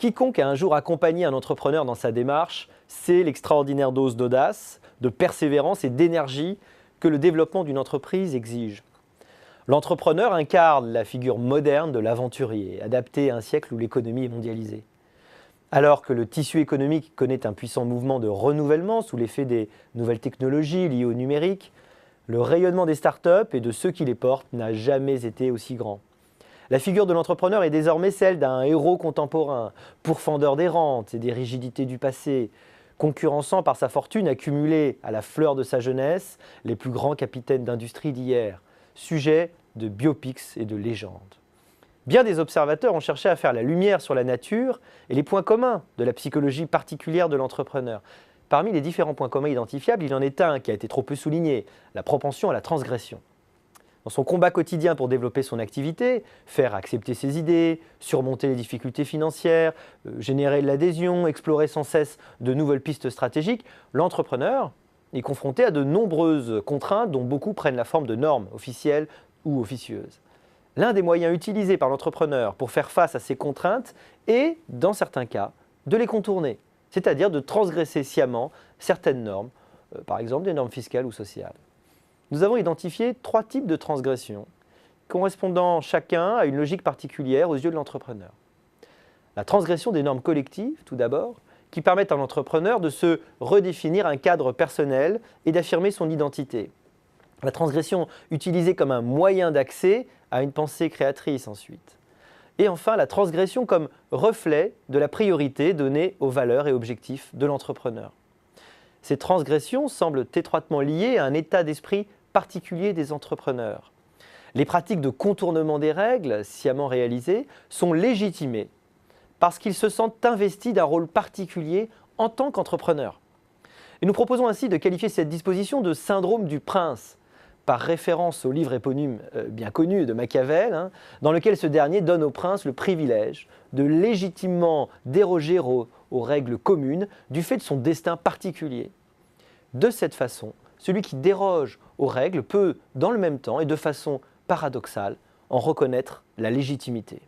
Quiconque a un jour accompagné un entrepreneur dans sa démarche sait l'extraordinaire dose d'audace, de persévérance et d'énergie que le développement d'une entreprise exige. L'entrepreneur incarne la figure moderne de l'aventurier, adapté à un siècle où l'économie est mondialisée. Alors que le tissu économique connaît un puissant mouvement de renouvellement sous l'effet des nouvelles technologies liées au numérique, le rayonnement des startups et de ceux qui les portent n'a jamais été aussi grand. La figure de l'entrepreneur est désormais celle d'un héros contemporain, pourfendeur des rentes et des rigidités du passé, concurrençant par sa fortune accumulée à la fleur de sa jeunesse les plus grands capitaines d'industrie d'hier, sujet de biopics et de légendes. Bien des observateurs ont cherché à faire la lumière sur la nature et les points communs de la psychologie particulière de l'entrepreneur. Parmi les différents points communs identifiables, il en est un qui a été trop peu souligné, la propension à la transgression. Dans son combat quotidien pour développer son activité, faire accepter ses idées, surmonter les difficultés financières, générer de l'adhésion, explorer sans cesse de nouvelles pistes stratégiques, l'entrepreneur est confronté à de nombreuses contraintes dont beaucoup prennent la forme de normes officielles ou officieuses. L'un des moyens utilisés par l'entrepreneur pour faire face à ces contraintes est, dans certains cas, de les contourner, c'est-à-dire de transgresser sciemment certaines normes, par exemple des normes fiscales ou sociales. Nous avons identifié 3 types de transgressions, correspondant chacun à une logique particulière aux yeux de l'entrepreneur. La transgression des normes collectives, tout d'abord, qui permettent à l'entrepreneur de se redéfinir un cadre personnel et d'affirmer son identité. La transgression utilisée comme un moyen d'accès à une pensée créatrice ensuite. Et enfin, la transgression comme reflet de la priorité donnée aux valeurs et objectifs de l'entrepreneur. Ces transgressions semblent étroitement liées à un état d'esprit particulier des entrepreneurs. Les pratiques de contournement des règles, sciemment réalisées, sont légitimées parce qu'ils se sentent investis d'un rôle particulier en tant qu'entrepreneurs. Et nous proposons ainsi de qualifier cette disposition de syndrome du prince, par référence au livre éponyme bien connu de Machiavel, dans lequel ce dernier donne au prince le privilège de légitimement déroger aux règles communes du fait de son destin particulier. De cette façon, celui qui déroge aux règles peut, dans le même temps et de façon paradoxale, en reconnaître la légitimité.